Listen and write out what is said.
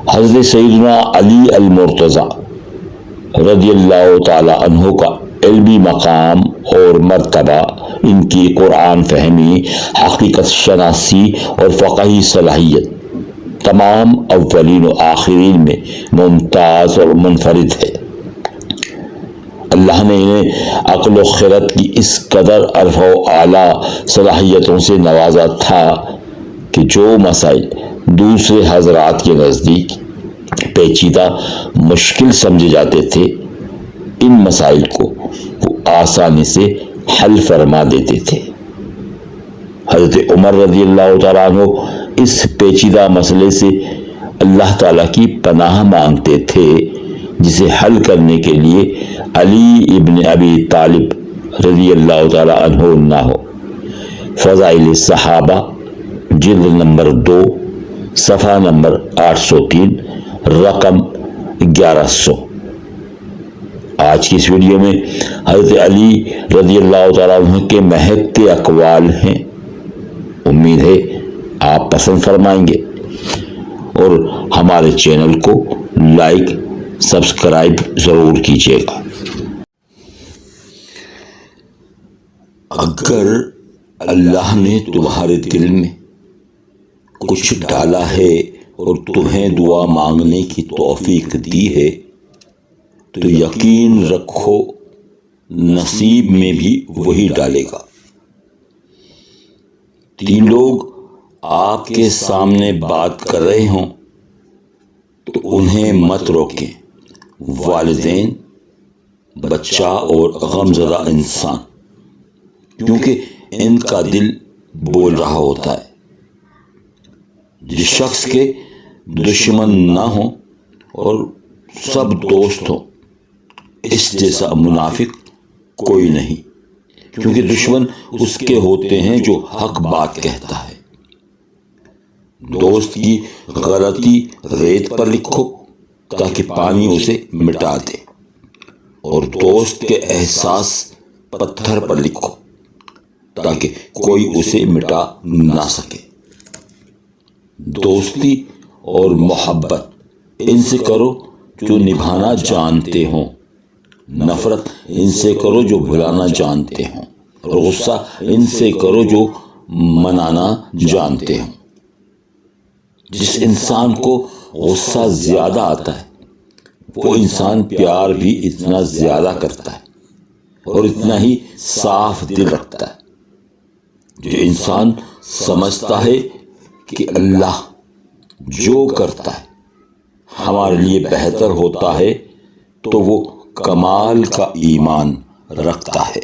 حضرت سیدنا علی المرتضیٰ رضی اللہ تعالی عنہ کا علمی مقام اور مرتبہ، ان کی قرآن فہمی، حقیقت شناسی اور فقہی صلاحیت تمام اولین و آخرین میں ممتاز اور منفرد ہے۔ اللہ نے انہیں عقل و خرد کی اس قدر ارفع و اعلیٰ صلاحیتوں سے نوازا تھا کہ جو مسائل دوسرے حضرات کے نزدیک پیچیدہ مشکل سمجھے جاتے تھے، ان مسائل کو وہ آسانی سے حل فرما دیتے تھے۔ حضرت عمر رضی اللہ تعالیٰ عنہ اس پیچیدہ مسئلے سے اللہ تعالیٰ کی پناہ مانگتے تھے، جسے حل کرنے کے لیے علی ابن ابی طالب رضی اللہ تعالیٰ عنہ نہ ہو۔ فضائل صحابہ جلد نمبر 2 صفحہ نمبر 803 رقم 1100۔ آج کی اس ویڈیو میں حضرت علی رضی اللہ تعالیٰ عنہ کے مہکتے اقوال ہیں۔ امید ہے آپ پسند فرمائیں گے اور ہمارے چینل کو لائک سبسکرائب ضرور کیجیے گا۔ اگر اللہ نے تمہارے دل میں کچھ ڈالا ہے اور تمہیں دعا مانگنے کی توفیق دی ہے تو یقین رکھو نصیب میں بھی وہی ڈالے گا۔ 3 لوگ آپ کے سامنے بات کر رہے ہوں تو انہیں مت روکیں، والدین، بچہ اور غمزدہ انسان، کیونکہ ان کا دل بول رہا ہوتا ہے۔ جس شخص کے دشمن نہ ہوں اور سب دوست ہوں، اس جیسا منافق کوئی نہیں، کیونکہ دشمن اس کے ہوتے ہیں جو حق بات کہتا ہے۔ دوست کی غلطی ریت پر لکھو تاکہ پانی اسے مٹا دے، اور دوست کے احساس پتھر پر لکھو تاکہ کوئی اسے مٹا نہ سکے۔ دوستی اور محبت ان سے کرو جو نبھانا جانتے ہوں، نفرت ان سے کرو جو بھلانا جانتے ہوں، اور غصہ ان سے کرو جو منانا جانتے ہوں۔ جس انسان کو غصہ زیادہ آتا ہے وہ انسان پیار بھی اتنا زیادہ کرتا ہے اور اتنا ہی صاف دل رکھتا ہے۔ جو انسان سمجھتا ہے کہ اللہ جو کرتا ہے ہمارے لیے بہتر ہوتا ہے تو وہ کمال کا ایمان رکھتا ہے۔